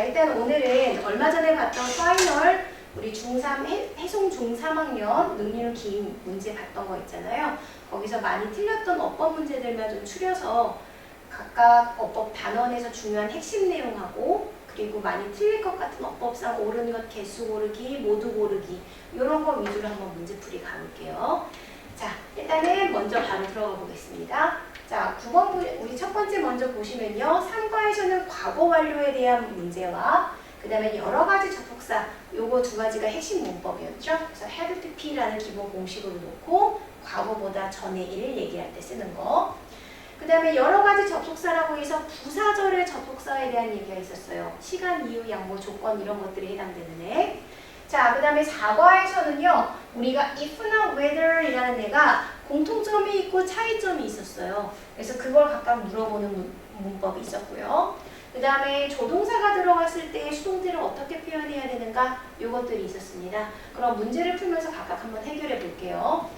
일단 오늘은 얼마 전에 봤던 파이널 우리 중3 해송 중3학년 능률 긴 문제 봤던 거 있잖아요. 거기서 많이 틀렸던 어법 문제들만 좀 추려서 각각 어법 단원에서 중요한 핵심 내용하고 그리고 많이 틀릴 것 같은 어법상 옳은 것 개수 고르기, 모두 고르기 이런 거 위주로 한번 문제풀이 가볼게요. 자, 일단은 먼저 바로 들어가 보겠습니다. 자, 9번 우리 첫 번째 먼저 보시면요. 3과에서는 과거 완료에 대한 문제와 그 다음에 여러 가지 접속사 요거 두 가지가 핵심 문법이었죠. 그래서 had to be라는 기본 공식으로 놓고 과거보다 전의 일을 얘기할 때 쓰는 거. 그 다음에 여러 가지 접속사라고 해서 부사절의 접속사에 대한 얘기가 있었어요. 시간, 이유, 양보, 조건 이런 것들이 해당되는 애. 자, 그 다음에 4과에서는요. 우리가 if나 whether이라는 애가 공통점이 있고 차이점이 있었어요. 그래서 그걸 각각 물어보는 문법이 있었고요. 그 다음에 조동사가 들어갔을 때 수동태를 어떻게 표현해야 되는가 이것들이 있었습니다. 그럼 문제를 풀면서 각각 한번 해결해 볼게요.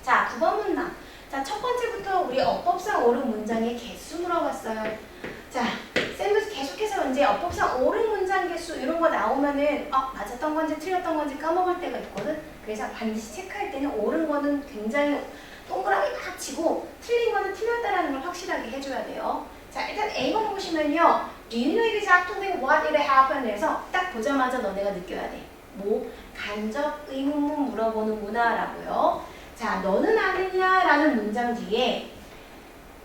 자, 9번 문항. 자, 첫 번째부터 우리 어법상 옳은 문장의 개수 물어봤어요. 자, 쌤도 계속해서 이제 어법상 옳은 문장 개수 이런 거 나오면은 맞았던 건지 틀렸던 건지 까먹을 때가 있거든. 그래서 반드시 체크할 때는 옳은 거는 굉장히 동그라미 막 치고 틀린 거는 틀렸다라는 걸 확실하게 해줘야 돼요. 자, 일단 A번 보시면요. Do you know exactly what it happened? 해서 딱 보자마자 너네가 느껴야 돼. 뭐? 간접 의문문 물어보는구나 라고요. 자, 너는 아느냐? 라는 문장 뒤에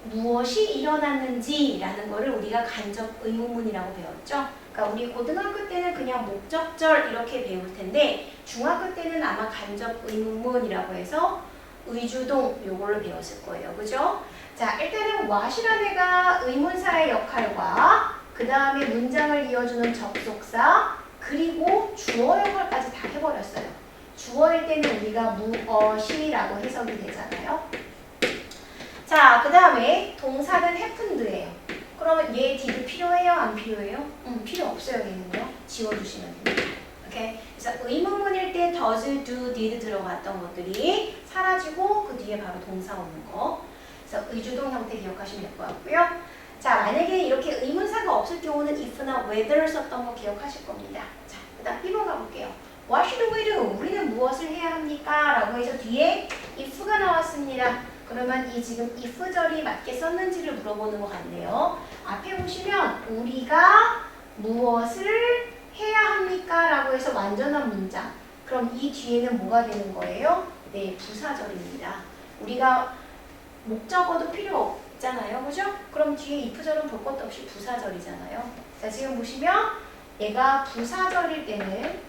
무엇이 일어났는지 라는 거를 우리가 간접 의문문이라고 배웠죠. 그러니까 우리 고등학교 때는 그냥 목적절 이렇게 배울 텐데 중학교 때는 아마 간접 의문문이라고 해서 의주동 요거를 배웠을 거예요. 그죠? 자, 일단은 what이라는 애가 의문사의 역할과 그 다음에 문장을 이어주는 접속사 그리고 주어 역할까지 다 해버렸어요. 주어일 때는 우리가 무엇이라고 해석이 되잖아요. 자, 그 다음에 동사는 happened예요. 그러면 얘 did 필요해요? 안 필요해요? 필요 없어요. 얘는요. 지워주시면 됩니다. 오케이? 그래서 의문문일 때 does, do, did 들어갔던 것들이 사라지고 그 뒤에 바로 동사 오는 거. 그래서 의주동 형태 기억하시면 될 것 같고요. 자, 만약에 이렇게 의문사가 없을 경우는 if나 whether 썼던 거 기억하실 겁니다. 자, 그 다음 1번 가볼게요. What should we do? 우리는 무엇을 해야 합니까? 라고 해서 뒤에 if가 나왔습니다. 그러면 이 지금 if절이 맞게 썼는지를 물어보는 것 같네요. 앞에 보시면 우리가 무엇을 해야 합니까? 라고 해서 완전한 문장. 그럼 이 뒤에는 뭐가 되는 거예요? 네, 부사절입니다. 우리가 목적어도 필요 없잖아요. 그죠? 그럼 뒤에 if절은 볼 것도 없이 부사절이잖아요. 자, 지금 보시면 얘가 부사절일 때는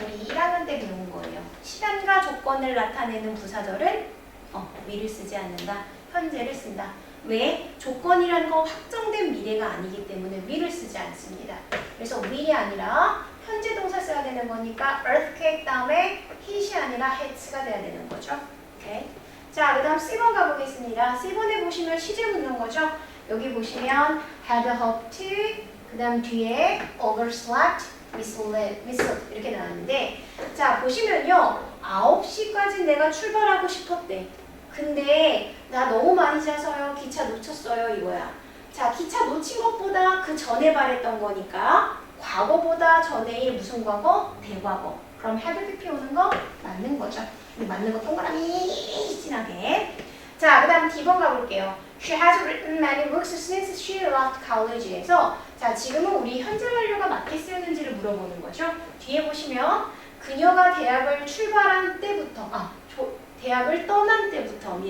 우리 1학년 때 배운 거예요. 시간과 조건을 나타내는 부사절은 위를 쓰지 않는다. 현재를 쓴다. 왜? 조건이라는 건 확정된 미래가 아니기 때문에 위를 쓰지 않습니다. 그래서 will이 아니라 현재 동사 써야 되는 거니까 earthquake 다음에 hit이 아니라 has가 돼야 되는 거죠. 오케이. 자, 그 다음 C번 가보겠습니다. C번에 보시면 시제 묻는 거죠. 여기 보시면 had hoped, 그 다음 뒤에 overslept, misled 이렇게 나왔는데 자, 보시면요. 9시까지 내가 출발하고 싶었대. 근데 나 너무 많이 자서요. 기차 놓쳤어요. 이거야. 자, 기차 놓친 것보다 그 전에 말했던 거니까 과거보다 전에 무슨 과거? 대과거. 그럼 had PP 오는 거 맞는 거죠. 맞는 거 동그라미 진하게. 자, 그 다음 D번 가볼게요. She has written many books since she left college에서 자, 지금은 우리 현재 완료가 맞게 쓰였는지를 물어보는 거죠. 뒤에 보시면 그녀가 대학을 출발한 때부터 대학을 떠난 때부터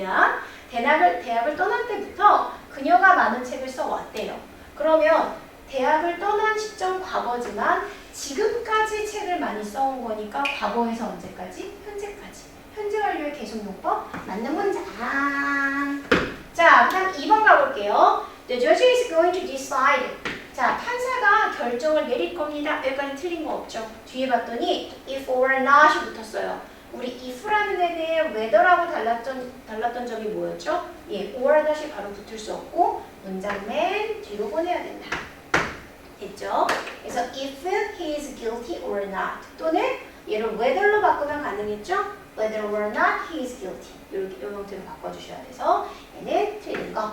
대학을 떠난 때부터 그녀가 많은 책을 써왔대요. 그러면 대학을 떠난 시점 과거지만 지금까지 책을 많이 써온 거니까 과거에서 언제까지? 현재까지. 현재 완료의 계속용법 맞는 문장. 자, 그다음 2번 가볼게요. The judge is going to decide. 자, 판사가 결정을 내릴 겁니다. 여기까지 틀린 거 없죠? 뒤에 봤더니 if or not이 붙었어요. 우리 if라는 애 대해 whether라고 달랐던 점이 뭐였죠? 예, or 다시 바로 붙을 수 없고 문장 맨 뒤로 보내야 된다. 됐죠? 그래서 if he is guilty or not 또는 얘를 whether로 바꾸면 가능했죠? Whether or not he is guilty 이렇게 이 형태로 바꿔주셔야 돼서 얘는 틀린 거.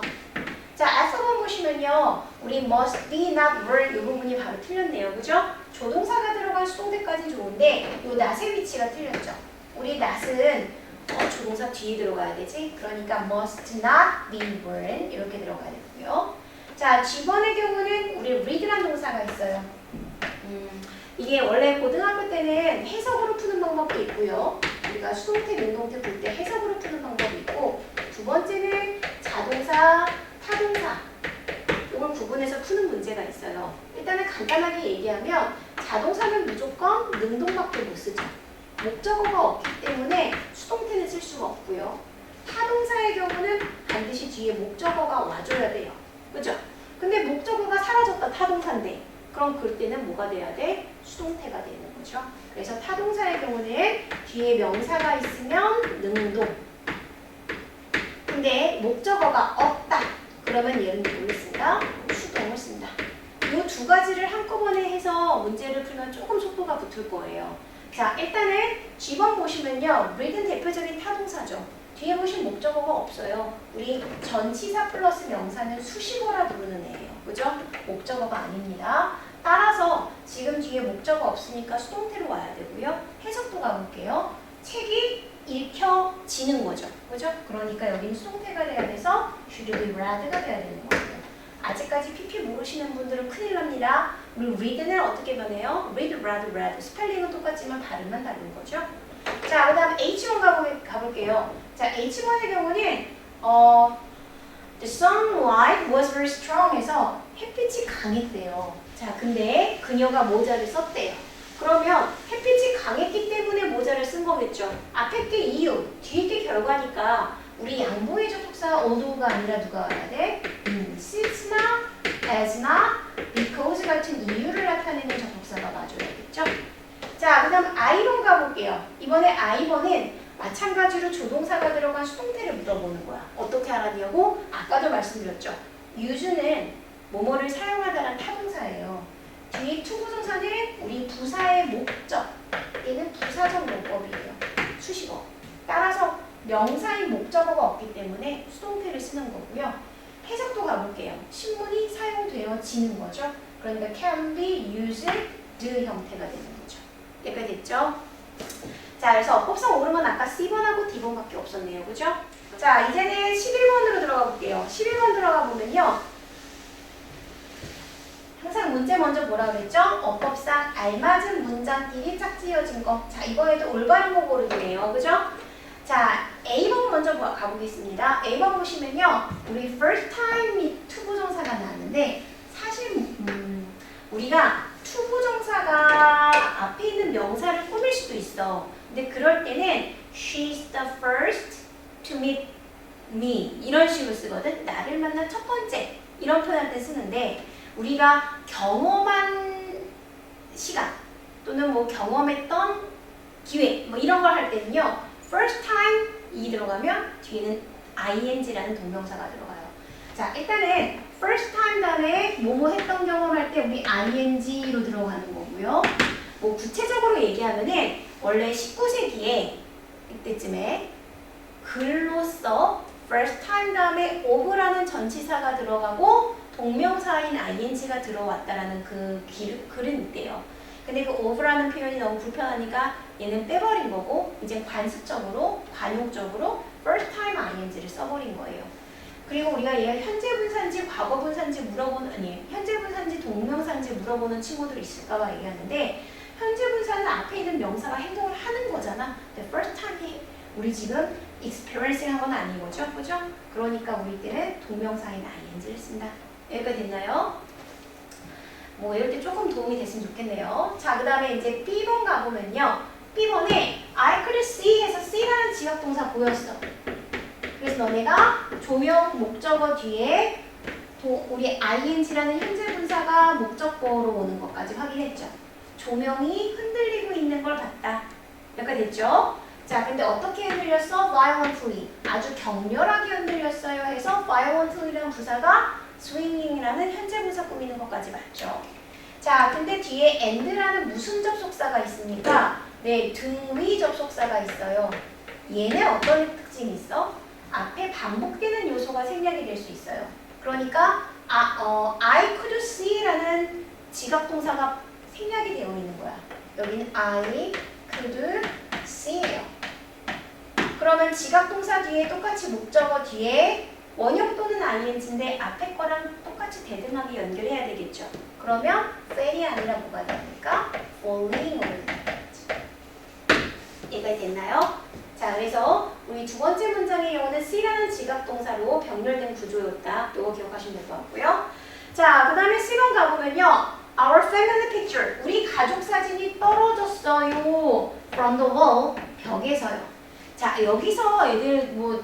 자, 앞서번 보시면요. 우리 must be, not were 이 부분이 바로 틀렸네요. 그죠? 조동사가 들어간 수동태까지 좋은데 요 not의 위치가 틀렸죠. 우리 not은 조동사 뒤에 들어가야 되지. 그러니까 must not be were 이렇게 들어가야 되고요. 자, G번의 경우는 우리 read라는 동사가 있어요. 이게 원래 고등학교 때는 해석으로 푸는 방법도 있고요. 우리가 수동태, 능동태 볼 때 해석으로 푸는 방법이 있고, 두 번째는 자동사, 타동사 이걸 구분해서 푸는 문제가 있어요. 일단은 간단하게 얘기하면 자동사는 무조건 능동밖에 못 쓰죠. 목적어가 없기 때문에 수동태는 쓸 수가 없고요. 타동사의 경우는 반드시 뒤에 목적어가 와줘야 돼요. 그죠? 근데 목적어가 사라졌다 타동사인데 그럼 그럴 때는 뭐가 돼야 돼? 수동태가 되는 거죠. 그래서 타동사의 경우는 뒤에 명사가 있으면 능동. 근데 목적어가 없다. 그러면 얘는 누구를 쓴다? 수동을 쓴다. 이 두 가지를 한꺼번에 해서 문제를 풀면 조금 속도가 붙을 거예요. 자, 일단은 G번 보시면요. read는 대표적인 타동사죠. 뒤에 보신 목적어가 없어요. 우리 전치사 플러스 명사는 수식어라 부르는 애예요. 그죠? 목적어가 아닙니다. 따라서 지금 뒤에 목적어 없으니까 수동태로 와야 되고요. 해석도 가볼게요. 책이 읽혀지는 거죠. 그죠? 그러니까 여기는 수동태가 돼야 돼서 should be read가 돼야 되는 거예요. 아직까지 PP 모르시는 분들은 큰일 납니다. 우리 read는 어떻게 변해요? read, read, read. 스펠링은 똑같지만 발음만 다른 거죠. 자, 그 다음 H번 가볼게요. 자, H번의 경우는 The sunlight was very strong 해서 햇빛이 강했대요. 자, 근데 그녀가 모자를 썼대요. 그러면 햇빛이 강했기 때문에 모자를 쓴 거겠죠. 앞에 게 이유, 뒤에 게 결과니까 우리 양보의 접속사 although가 아니라 누가 와야 돼? since나, as나, because 같은 이유를 나타내는 접속사가 맞아야겠죠. 자, 그 다음 I번 가볼게요. 이번에 I번은 마찬가지로 조동사가 들어간 수동태를 물어보는 거야. 어떻게 알았냐고? 아까도 말씀드렸죠. use는 뭐뭐를 사용하다란 타동사예요. 뒤에 투부정사는 우리 부사의 목적, 얘는 부사적 용법이에요. 수식어. 따라서 명사인 목적어가 없기 때문에 수동태를 쓰는 거고요. 해석도 가볼게요. 신문이 사용되어지는 거죠. 그러니까 can be used 형태가 되는 거죠. 여기까지 됐죠? 자, 그래서 어법상 옳은 건 아까 C번하고 D번밖에 없었네요. 그죠? 자, 이제는 11번으로 들어가 볼게요. 11번 들어가 보면요. 항상 문제 먼저 뭐라 그랬죠? 어법상 알맞은 문장끼리 짝지어진 거. 자, 이번에도 올바른 거 고르기네요. 그죠? 자, A번 먼저 가보겠습니다. A번 보시면요. 우리 first time이 투부정사가 나왔는데 사실 우리가 투부정사가 앞에 있는 명사를 꾸밀 수도 있어. 근데 그럴 때는 she's the first to meet me 이런 식으로 쓰거든. 나를 만난 첫 번째 이런 표현할 때 쓰는데 우리가 경험한 시간 또는 뭐 경험했던 기회 뭐 이런 걸 할 때는요. first time 이 들어가면 뒤에는 ing라는 동명사가 들어가요. 자, 일단은 first time 다음에 뭐뭐 했던 경험할 때 우리 ing로 들어가는 거고요. 뭐 구체적으로 얘기하면은 원래 19세기에 이때쯤에 글로써 first time 다음에 of라는 전치사가 들어가고 동명사인 ing가 들어왔다라는 그 글은 있대요. 근데 그 of라는 표현이 너무 불편하니까 얘는 빼버린 거고 이제 관습적으로, 관용적으로 first time ing를 써버린 거예요. 그리고 우리가 얘가 현재 분사인지 과거 분사인지 물어보는 아니 현재 분사인지 동명사인지 물어보는 친구들 있을까봐 얘기하는데 현재 분사는 앞에 있는 명사가 행동을 하는 거잖아. The first time 우리 지금 experiencing 한 건 아닌 거죠, 그죠? 그러니까 우리 때는 동명사인 ing를 쓴다. 여기까지 됐나요? 뭐 이럴 때 조금 도움이 됐으면 좋겠네요. 자, 그 다음에 이제 B번 가보면요. B번에 I could see 해서 see라는 지역동사 보였어. 그래서 너네가 조명 목적어 뒤에 우리 ing라는 현재 분사가 목적어로 오는 것까지 확인했죠. 조명이 흔들리고 있는 걸 봤다. 여기까지 됐죠? 자, 근데 어떻게 흔들렸어? violently. 아주 격렬하게 흔들렸어요 해서 violently라는 부사가 swinging이라는 현재 분사 꾸미는 것까지 맞죠. 자, 근데 뒤에 and라는 무슨 접속사가 있습니까? 네, 등위 접속사가 있어요. 얘는 어떤 특징이 있어? 앞에 반복되는 요소가 생략이 될 수 있어요. 그러니까 I could see라는 지각동사가 생략이 되어 있는 거야. 여기는 I could see예요. 그러면 지각동사 뒤에 똑같이 목적어 뒤에 원형 또는 ing인데 앞에 거랑 똑같이 대등하게 연결해야 되겠죠. 그러면 fell이 아니라 뭐가 됩니까? falling으로 되겠지. 이해가 됐나요? 자, 그래서 우리 두 번째 문장의 경우는 C라는 지각동사로 병렬된 구조였다. 이거 기억하시면 될 것 같고요. 자, 그 다음에 C번 가보면요. Our family picture. 우리 가족 사진이 떨어졌어요. From the wall. 벽에서요. 자, 여기서 애들 뭐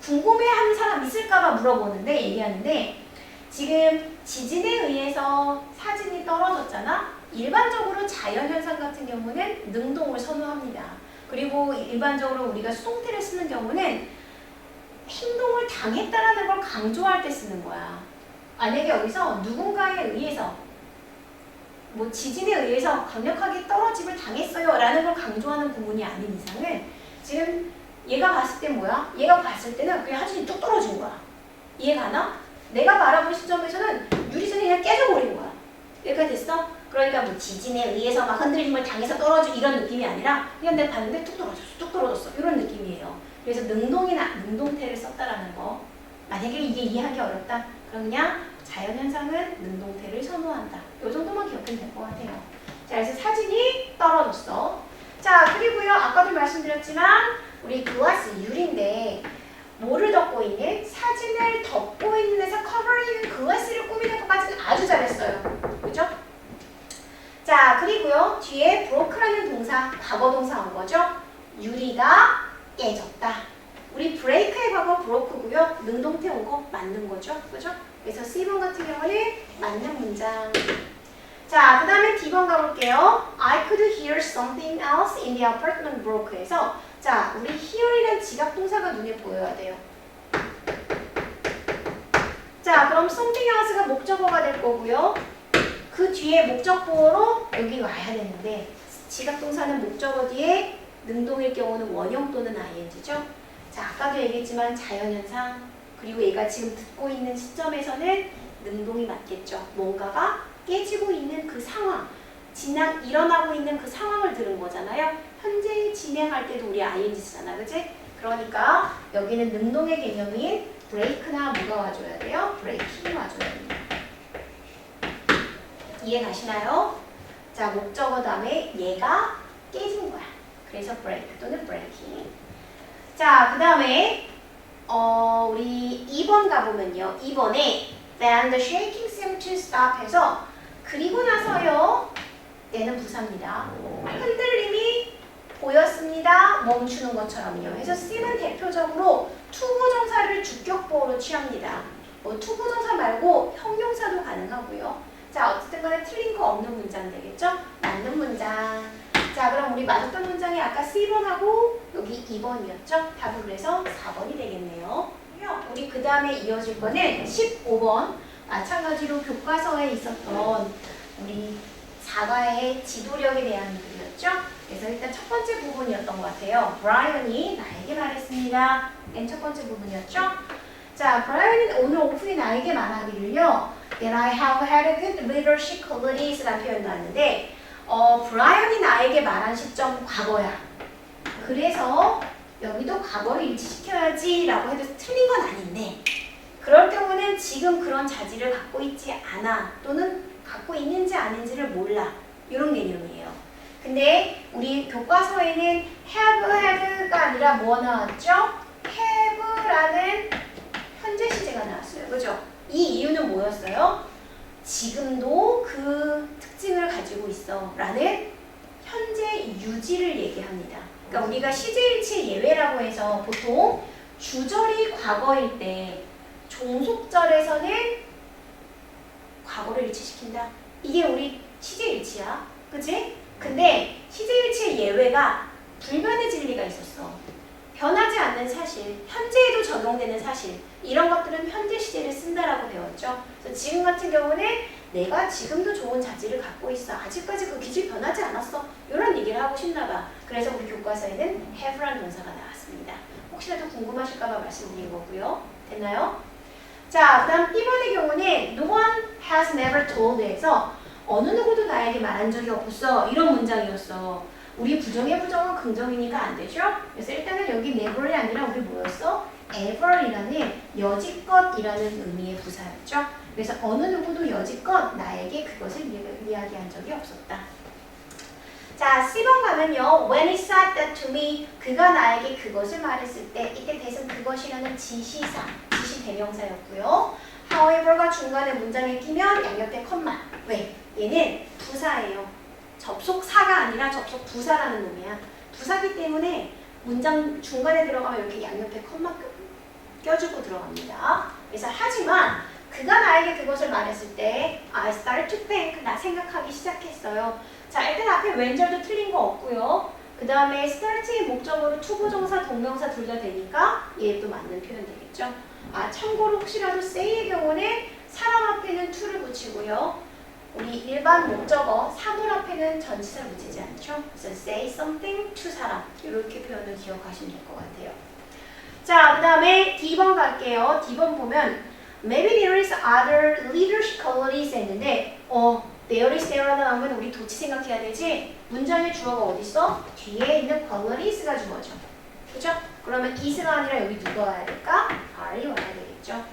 궁금해하는 사람 있을까봐 물어보는데 얘기하는데 지금 지진에 의해서 사진이 떨어졌잖아. 일반적으로 자연현상 같은 경우는 능동을 선호합니다. 그리고 일반적으로 우리가 수동태를 쓰는 경우는 행동을 당했다라는 걸 강조할 때 쓰는 거야. 만약에 여기서 누군가에 의해서 뭐 지진에 의해서 강력하게 떨어짐을 당했어요 라는 걸 강조하는 구문이 아닌 이상은 지금 얘가 봤을 때 뭐야? 얘가 봤을 때는 그냥 사진이 뚝 떨어진 거야. 이해가나? 내가 바라본 시점에서는 유리선이 그냥 깨져버린 거야. 여기까지 됐어? 그러니까 뭐 지진에 의해서 막 흔들림을 당해서 떨어지고 이런 느낌이 아니라 그냥 내가 봤는데 뚝 떨어졌어, 뚝 떨어졌어 이런 느낌이에요. 그래서 능동태를 썼다라는 거. 만약에 이게 이해하기 어렵다. 그럼 그냥 자연현상은 능동태를 선호한다. 이 정도만 기억하면 될 것 같아요. 자, 그래서 사진이 떨어졌어. 자, 그리고요. 아까도 말씀드렸지만 우리 글라스 유리인데 뭐를 덮고 있는? 사진을 덮고 있는 데서 커버링 글라스를 꾸미는 것까지는 아주 잘했어요. 그죠? 자, 그리고요. 뒤에 broke라는 동사, 과거 동사 온 거죠. 유리가 깨졌다. 우리 break의 과거 broke고요. 능동태 온 거 맞는 거죠. 그죠? 그래서 C번 같은 경우는 맞는 문장. 자, 그 다음에 D번 가볼게요. I could hear something else in the apartment block에서 자, 우리 hear이란 지각동사가 눈에 보여야 돼요. 자, 그럼 something else가 목적어가 될 거고요. 그 뒤에 목적보어로 여기 와야 되는데 지각동사는 목적어 뒤에 능동일 경우는 원형 또는 ing죠. 자, 아까도 얘기했지만 자연현상 그리고 얘가 지금 듣고 있는 시점에서는 능동이 맞겠죠. 뭔가가 깨지고 있는 그 상황, 일어나고 있는 그 상황을 들은 거잖아요. 현재 진행할 때도 우리 ing 쓰잖아, 그치? 그러니까 여기는 능동의 개념인 break나 뭐가 와줘야 돼요? break이 와줘야 됩니다. 이해 가시나요? 자, 목적어 다음에 얘가 깨진 거야. 그래서 break 또는 breaking. 자, 그 다음에 우리 2번 가보면요. 2번에 then the shaking seemed to stop 해서 그리고 나서요. 얘는 부사입니다. 흔들림이 보였습니다. 멈추는 것처럼요. 그래서 C는 대표적으로 투부정사를 주격보어로 취합니다. 뭐 투부정사 말고 형용사도 가능하고요. 자, 어쨌든 간에 틀린 거 없는 문장 되겠죠? 맞는 문장. 자, 그럼 우리 맞았던 문장이 아까 C번하고 여기 2번이었죠? 답은 그래서 4번이 되겠네요. 우리 그 다음에 이어질 거는 15번. 마찬가지로 교과서에 있었던 우리 사과의 지도력에 대한 글이었죠? 그래서 일단 첫 번째 부분이었던 것 같아요. 브라이언이 나에게 말했습니다. 맨 첫 번째 부분이었죠? 자, 브라이언이 오늘 오프닝 나에게 말하기를요. That I have had good leadership qualities 라는 표현 나왔는데 브라이언이 나에게 말한 시점 과거야. 그래서 여기도 과거를 일치시켜야지 라고 해도 틀린 건 아닌데 그럴 경우는 지금 그런 자질을 갖고 있지 않아 또는 갖고 있는지 아닌지를 몰라 이런 개념이에요. 근데 우리 교과서에는 have had가 아니라 뭐 나왔죠? have라는 현재 시제가 나왔어요. 그죠? 이 이유는 뭐였어요? 지금도 그 특징을 가지고 있어 라는 현재 유지를 얘기합니다. 그러니까 우리가 시제일치 예외라고 해서 보통 주절이 과거일 때 종속절에서는 과거를 일치시킨다. 이게 우리 시제일치야. 그치? 근데 시제일치의 예외가 불변의 진리가 있었어. 변하지 않는 사실, 현재에도 적용되는 사실 이런 것들은 현재 시제를 쓴다라고 배웠죠. 그래서 지금 같은 경우는 내가 지금도 좋은 자질을 갖고 있어. 아직까지 그 기질이 변하지 않았어. 이런 얘기를 하고 싶나 봐. 그래서 우리 교과서에는 have라는 동사가 나왔습니다. 혹시라도 궁금하실까 봐 말씀드린 거고요. 됐나요? 자, 그 다음 B번의 경우는 No one has never told에서 어느 누구도 나에게 말한 적이 없어. 이런 문장이었어. 우리 부정의 부정은 긍정이니까 안 되죠? 그래서 일단은 여기 never이 아니라 우리 뭐였어? ever이라는 여지껏이라는 의미의 부사였죠. 그래서 어느 누구도 여지껏 나에게 그것을 이야기한 적이 없었다. 자, C번 가면요. When he said that to me, 그가 나에게 그것을 말했을 때 이때 대신 그것이라는 지시사, 지시 대명사였고요. however가 중간에 문장에 끼면 양옆에 컴마. 왜? 얘는 부사예요. 접속사가 아니라 접속 부사라는 놈이야. 부사기 때문에 문장 중간에 들어가면 이렇게 양옆에 컴마 껴주고 들어갑니다. 그래서 하지만 그가 나에게 그것을 말했을 때 I started to think, 나 생각하기 시작했어요. 자, 일단 앞에 왼절도 틀린 거 없고요. 그 다음에 start의 목적으로 투부정사, 동명사 둘 다 되니까 얘도 맞는 표현 되겠죠. 아, 참고로 혹시라도 say의 경우는 사람 앞에는 to를 붙이고요. 우리 일반 목적어 사물 앞에는 전치사를 붙이지 않죠. 그래서 say something to 사람 이렇게 표현을 기억하시면 될 것 같아요. 자, 그 다음에 D번 갈게요. D번 보면 maybe there is other leadership qualities 했는데 there is there라고 하면 우리 도치 생각해야 되지. 문장의 주어가 어디 있어? 뒤에 있는 qualities가 주어져. 그죠? 그러면 is가 아니라 여기 누가 와야 될까? are이 와야 되겠죠.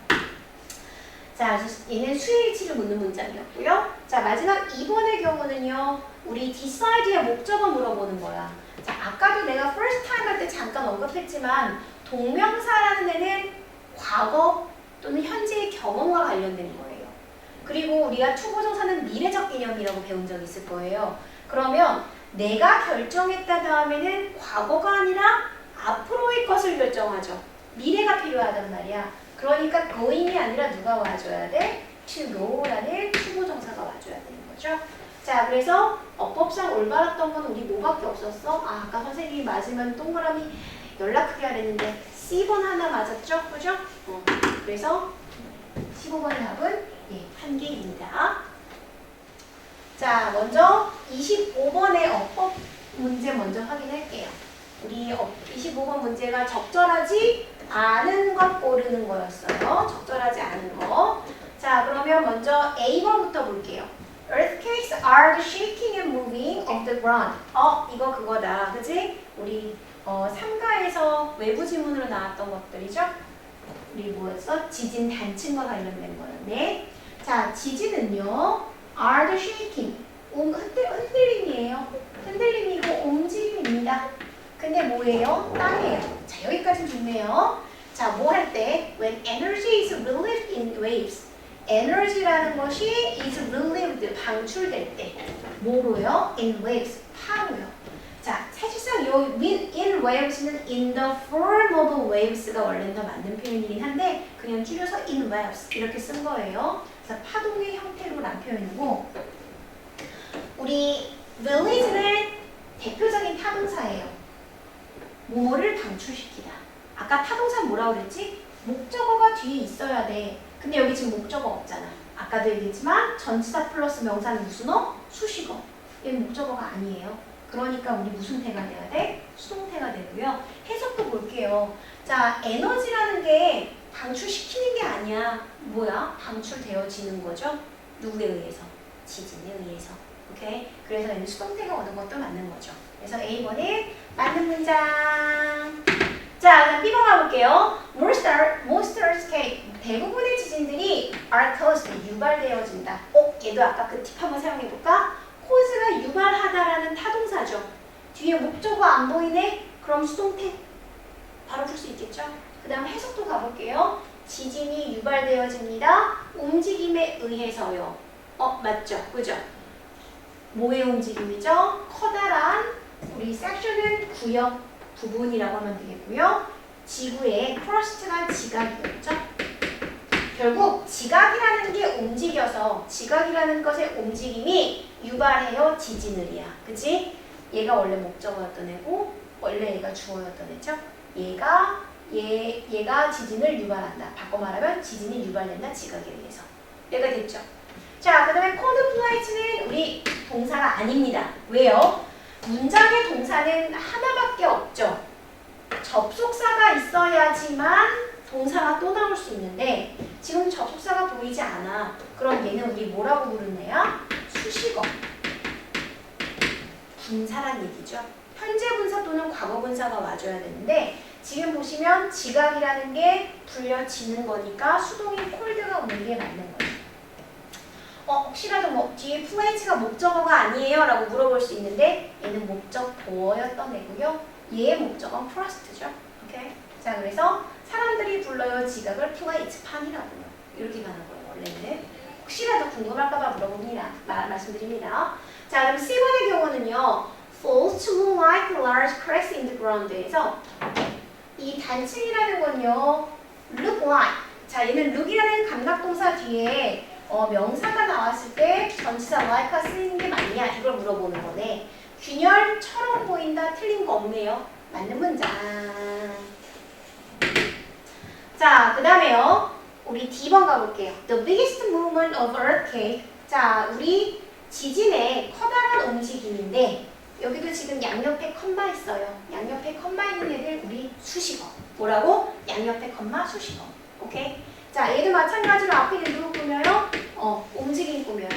자, 얘는 수일치를 묻는 문장이었고요. 자, 마지막 2번의 경우는요. 우리 decide의 목적어 물어보는 거야. 자, 아까도 내가 first time 할 때 잠깐 언급했지만 동명사라는 애는 과거 또는 현재의 경험과 관련된 거예요. 그리고 우리가 투부정사는 미래적 개념이라고 배운 적 있을 거예요. 그러면 내가 결정했다 다음에는 과거가 아니라 앞으로의 것을 결정하죠. 미래가 필요하단 말이야. 그러니까 going이 아니라 누가 와줘야 돼? to go라는 투부정사가 와줘야 되는 거죠. 자, 그래서 어법상 올바랐던 건 우리 뭐밖에 없었어? 아, 아까 선생님이 맞으면 동그라미 연락 크게 하랬는데 C번 하나 맞았죠? 그죠? 그래서 15번의 답은 한 개입니다. 자, 먼저 25번의 어법 문제 먼저 확인할게요. 우리 25번 문제가 적절하지 않은 것 고르는 거였어요. 적절하지 않은 거. 자, 그러면 먼저 A번부터 볼게요. Earthquakes are the shaking and moving of the ground. 이거 그거다. 그치? 우리 3가에서 외부 지문으로 나왔던 것들이죠? 우리 뭐였어? 지진 단층과 관련된 거였네. 자, 지진은요. are the shaking. 흔들림이에요. 흔들림이고 움직임입니다. 근데 뭐예요? 땅이에요. 자, 여기까지 좋네요. 자, 뭐 할 때? When energy is relieved in waves. 에너지라는 것이 is relieved, 방출될 때. 뭐로요? In waves, 파로요. 자, 사실상 요 in waves는 in the form of waves가 원래는 더 맞는 표현이긴 한데 그냥 줄여서 in waves 이렇게 쓴 거예요. 그래서 파동의 형태로란 표현이고 우리 release는 대표적인 타동사예요. 뭐를 방출시키다. 아까 타동사 뭐라고 그랬지? 목적어가 뒤에 있어야 돼. 근데 여기 지금 목적어 없잖아. 아까도 얘기했지만 전치사 플러스 명사는 무슨 어? 수식어. 얘는 목적어가 아니에요. 그러니까 우리 무슨 태가 돼야 돼? 수동태가 되고요. 해석도 볼게요. 자, 에너지라는 게 방출시키는 게 아니야. 뭐야? 방출되어지는 거죠. 누구에 의해서? 지진에 의해서. 오케이? 그래서 얘는 수동태가 오는 것도 맞는 거죠. 그래서 A번은 맞는 문장. 자, 그럼 B번 가볼게요. Most earthquakes, 대부분의 지진들이 are caused, 유발되어진다. 얘도 아까 그 팁 한번 사용해볼까? cause가 유발하다라는 타동사죠. 뒤에 목적어 안 보이네? 그럼 수동태. 바로 풀 수 있겠죠? 그 다음 해석도 가볼게요. 지진이 유발되어집니다. 움직임에 의해서요. 맞죠? 그죠? 뭐의 움직임이죠? 커다란 우리 섹션은 구역 부분이라고 하면 되겠고요. 지구의 크러스트가 지각이었죠. 결국 지각이라는 게 움직여서 지각이라는 것의 움직임이 유발해요 지진을이야. 그치? 얘가 원래 목적어였던 애고 원래 얘가 주어였던 애죠. 얘가 지진을 유발한다. 바꿔 말하면 지진이 유발된다. 지각에 의해서. 얘가 됐죠. 자, 그 다음에 contemplate는 우리 동사가 아닙니다. 왜요? 문장의 동사는 하나밖에 없죠. 접속사가 있어야지만 동사가 또 나올 수 있는데 지금 접속사가 보이지 않아. 그럼 얘는 우리 뭐라고 부르는 애야? 수식어. 분사란 얘기죠. 현재 분사 또는 과거 분사가 와줘야 되는데 지금 보시면 지각이라는 게 불려지는 거니까 수동인 콜드가 오는 게 맞는 거예요. 혹시라도 뭐 뒤에 플레이츠가 목적어가 아니에요? 라고 물어볼 수 있는데 얘는 목적보어였던 애고요. 얘의 목적어는 프로스트죠. 오케이? 자, 그래서 사람들이 불러요 지각을 플레이츠 판이라고요. 이렇게 가는 거예요. 원래는. 혹시라도 궁금할까봐 물어봅니다. 말씀드립니다. 자, 그럼 C번의 경우는요. falls to look like large cracks in the ground에서 이 단층이라는 건요. look like. 자, 얘는 look이라는 감각동사 뒤에 명사가 나왔을 때 전치사 like가 쓰이는 게 맞냐 이걸 물어보는 거네. 균열처럼 보인다 틀린 거 없네요. 맞는 문장. 자, 그 다음에요. 우리 D번 가볼게요. The biggest movement of earthquake. 자, 우리 지진의 커다란 움직임인데 여기도 지금 양옆에 컴마 있어요. 양옆에 컴마 있는 애들 우리 수식어. 뭐라고? 양옆에 컴마 수식어. 오케이? 자, 얘도 마찬가지로 앞에 있는 누구 꾸며요? 움직임 꾸며요.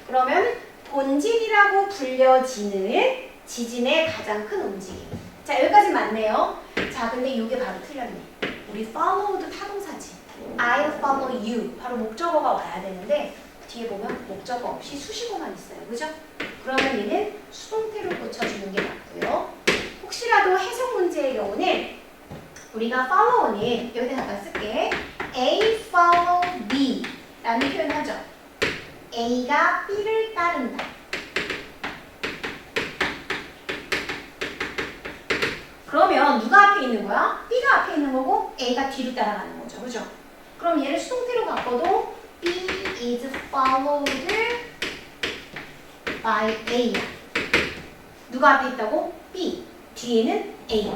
그러면 본진이라고 불려지는 지진의 가장 큰 움직임. 자, 여기까지 맞네요. 자, 근데 이게 바로 틀렸네. 우리 follow도 타동사지. I'll follow you. 바로 목적어가 와야 되는데 뒤에 보면 목적어 없이 수식어만 있어요. 그죠? 그러면 얘는 수동태로 고쳐주는 게 맞고요. 혹시라도 해석 문제의 경우는 우리가 follow는 여기다 잠깐 쓸게. A follow B 라는 표현을 하죠. A가 B를 따른다. 그러면 누가 앞에 있는 거야? B가 앞에 있는 거고 A가 뒤로 따라가는 거죠. 그죠? 그럼 얘를 수동태로 바꿔도 B is followed by A. 누가 앞에 있다고? B. 뒤에는 A.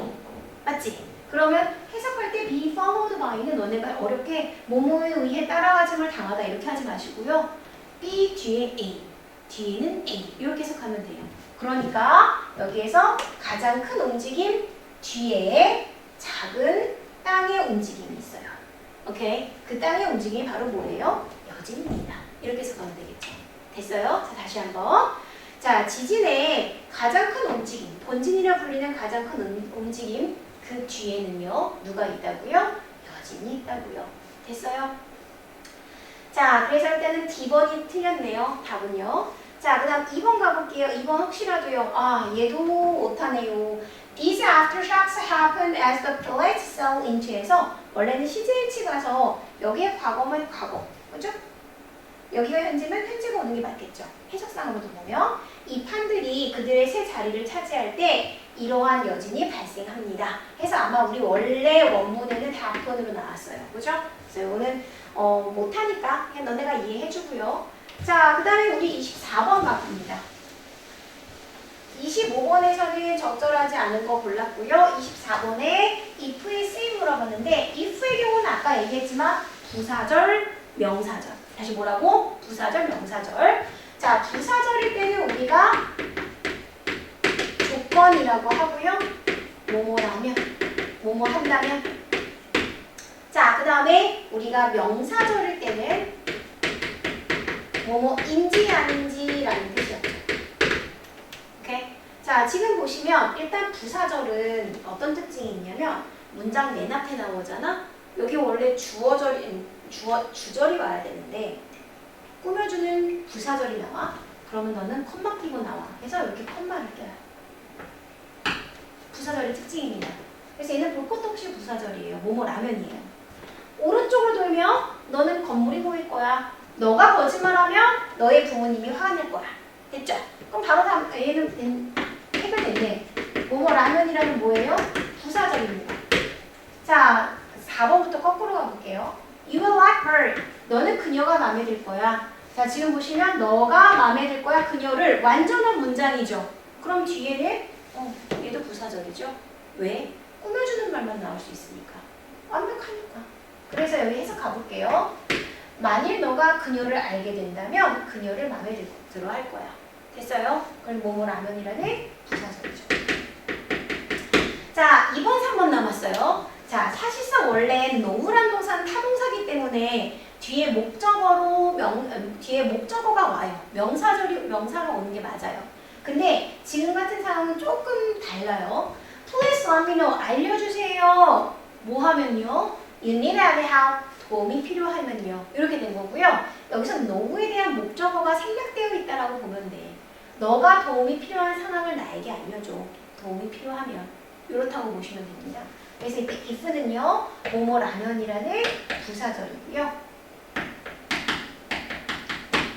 맞지? 그러면 해석할 때 be followed by는 너네가 어렵게 뭐뭐에 의해 따라가짐을 당하다 이렇게 하지 마시고요. B 뒤에 A, 뒤에는 A 이렇게 해석하면 돼요. 그러니까 여기에서 가장 큰 움직임 뒤에 작은 땅의 움직임이 있어요. 오케이? 그 땅의 움직임이 바로 뭐예요? 여진입니다. 이렇게 해석하면 되겠죠. 됐어요? 자, 다시 한번. 자, 지진의 가장 큰 움직임, 본진이라 불리는 가장 큰 움직임 그 뒤에는요, 누가 있다고요? 여진이 있다고요. 됐어요? 자, 그래서 일단은 D번이 틀렸네요. 답은요. 자, 그 다음 2번 가볼게요. 2번 혹시라도요. 얘도 못하네요. These aftershocks happen as the plates fell into에서 원래는 시제일치 가서 여기에 과거면 과거. 그죠? 여기가 현재면 현재가 오는 게 맞겠죠. 해석상으로도 보면 이 판들이 그들의 새 자리를 차지할 때 이러한 여진이 발생합니다. 해서 아마 우리 원래 원문에는 다 앞번으로 나왔어요. 그죠? 그래서 이거는 못하니까 그냥 너네가 이해해주고요. 자, 그 다음에 우리 24번 가봅니다. 25번에서는 적절하지 않은 거 골랐고요. 24번에 if의 쓰임 물어봤는데 if의 경우는 아까 얘기했지만 부사절, 명사절. 다시 뭐라고? 부사절, 명사절. 자, 부사절일 때는 우리가 조건이라고 하고요. 뭐뭐라면, 뭐뭐 한다면. 자, 그 다음에 우리가 명사절일 때는 뭐뭐인지 아닌지라는 뜻이었죠. 오케이? 자, 지금 보시면 일단 부사절은 어떤 특징이 있냐면 문장 맨 앞에 나오잖아? 여기 원래 주절이 와야 되는데 꾸며주는 부사절이 나와. 그러면 너는 컴마 끼고 나와. 그래서 이렇게 컴마를 껴요. 부사절의 특징입니다. 그래서 얘는 볼 것도 없이 부사절이에요. 뭐뭐 라면이에요. 오른쪽으로 돌면 너는 건물이 보일 거야. 너가 거짓말하면 너의 부모님이 화가 날 거야. 됐죠? 그럼 바로 얘는 해결됐네. 뭐뭐 라면이라는 뭐예요? 부사절입니다. 자, 4번부터 거꾸로 가볼게요. You will like her. 너는 그녀가 마음에 들 거야. 자, 지금 보시면 너가 마음에 들 거야. 그녀를 완전한 문장이죠. 그럼 뒤에는 얘도 부사절이죠. 왜? 꾸며주는 말만 나올 수 있으니까. 완벽하니까. 그래서 여기 해석 가볼게요. 만일 너가 그녀를 알게 된다면 그녀를 마음에 들어 할 거야. 됐어요? 그럼 뭐뭐 라면이라는 부사절이죠. 자, 2번, 3번 남았어요. 자, 사실상 원래 노후란 동사는 타동사기 때문에 뒤에 목적어가 와요. 명사가 오는 게 맞아요. 근데 지금 같은 상황은 조금 달라요. Please let me know. 알려주세요. 뭐 하면요? You need help. 도움이 필요하면요. 이렇게 된 거고요. 여기서 know에 대한 목적어가 생략되어 있다라고 보면 돼. 너가 도움이 필요한 상황을 나에게 알려줘. 도움이 필요하면. 이렇다고 보시면 됩니다. 그래서 이때 if는요. 뭐뭐라면이라는 부사절이고요.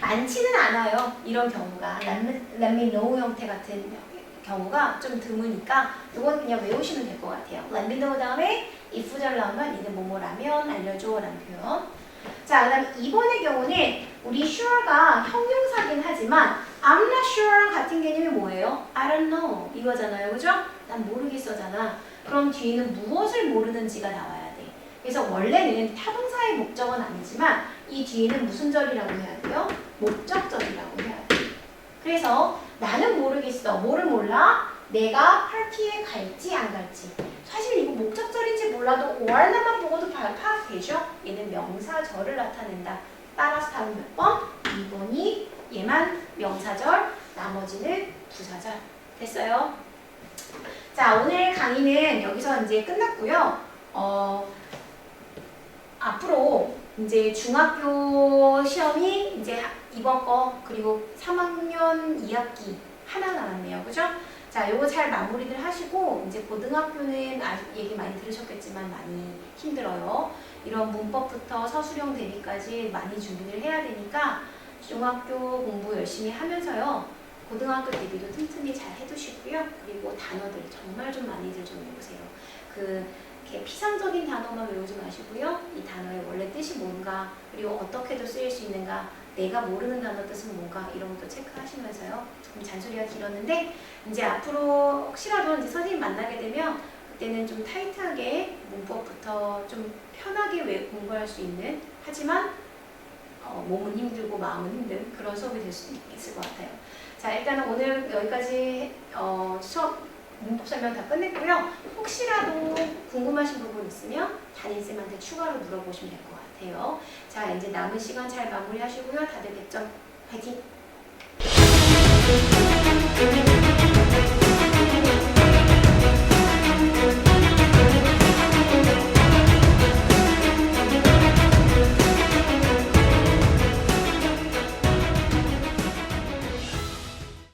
많지는 않아요. 이런 경우가. let me know 형태 같은 경우가 좀 드무니까 이건 그냥 외우시면 될 것 같아요. let me know 다음에 if절 나오면 이는 뭐뭐라면 알려줘 라는 표현. 자, 그 다음에 이번의 경우는 우리 sure가 형용사긴 하지만 I'm not sure랑 같은 개념이 뭐예요? I don't know 이거잖아요. 그죠? 난 모르겠어잖아. 그럼 뒤에는 무엇을 모르는지가 나와야 돼. 그래서 원래는 타동사의 목적은 아니지만 이 뒤에는 무슨 절이라고 해야 돼요? 목적절이라고 해야 돼. 그래서 나는 모르겠어. 뭐를 몰라? 내가 파티에 갈지 안 갈지. 사실 이거 목적절인지 몰라도 or나만 보고도 파악되죠? 얘는 명사절을 나타낸다. 따라서 답은 몇 번? 2번이 얘만 명사절, 나머지는 부사절. 됐어요? 자, 오늘 강의는 여기서 이제 끝났고요. 앞으로 이제 중학교 시험이 이제 이번 거 그리고 3학년 2학기 하나 남았네요. 그죠? 자, 요거 잘 마무리들 하시고 이제 고등학교는 얘기 많이 들으셨겠지만 많이 힘들어요. 이런 문법부터 서술형 대비까지 많이 준비를 해야 되니까 중학교 공부 열심히 하면서요. 고등학교 대비도 튼튼히 잘 해두시고요. 그리고 단어들 정말 좀 많이들 좀 외우세요. 이렇게 피상적인 단어만 외우지 마시고요. 이 단어의 원래 뜻이 뭔가, 그리고 어떻게도 쓰일 수 있는가, 내가 모르는 단어 뜻은 뭔가 이런 것도 체크하시면서요. 조금 잔소리가 길었는데 이제 앞으로 혹시라도 이제 선생님 만나게 되면 그때는 좀 타이트하게 문법부터 좀 편하게 공부할 수 있는, 하지만 몸은 힘들고 마음은 힘든 그런 수업이 될 수 있을 것 같아요. 자, 일단은 오늘 여기까지 수업 문법 설명 다 끝냈고요. 혹시라도 궁금하신 부분 있으면 담임쌤한테 추가로 물어보시면 될 것 같아요. 자, 이제 남은 시간 잘 마무리하시고요. 다들 100점 화이팅!